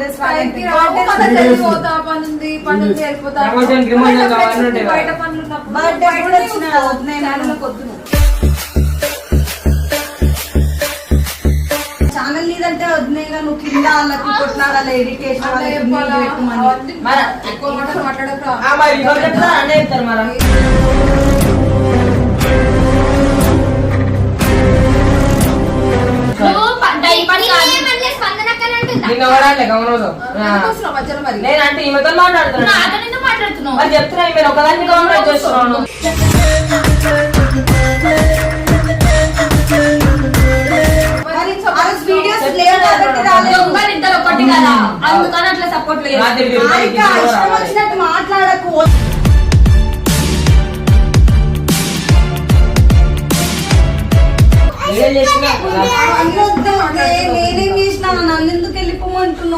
అప్పుడే పోతా పనుంది పనుంది వెళ్ళిపోతా బయట పనులు ఛానల్ నీదంటే వదిలేగా నువ్వు కింద వాళ్ళకి కొట్లాడాలి ఎడిటేషన్ ఎక్కువ మాటలు మాట్లాడక నేనంటే ఈమెతో మాట్లాడుతున్నాను చెప్తున్నా మీరు ఒకదాన్ని గవర్నమెంట్ చేస్తున్నాను ఇద్దరు ఒకటి కదా అందుకని అట్లా సపోర్ట్ లేదు మాట్లాడకు నేనేం చేసిన నన్ను ఎందుకు వెళ్ళిపోమంటున్నావు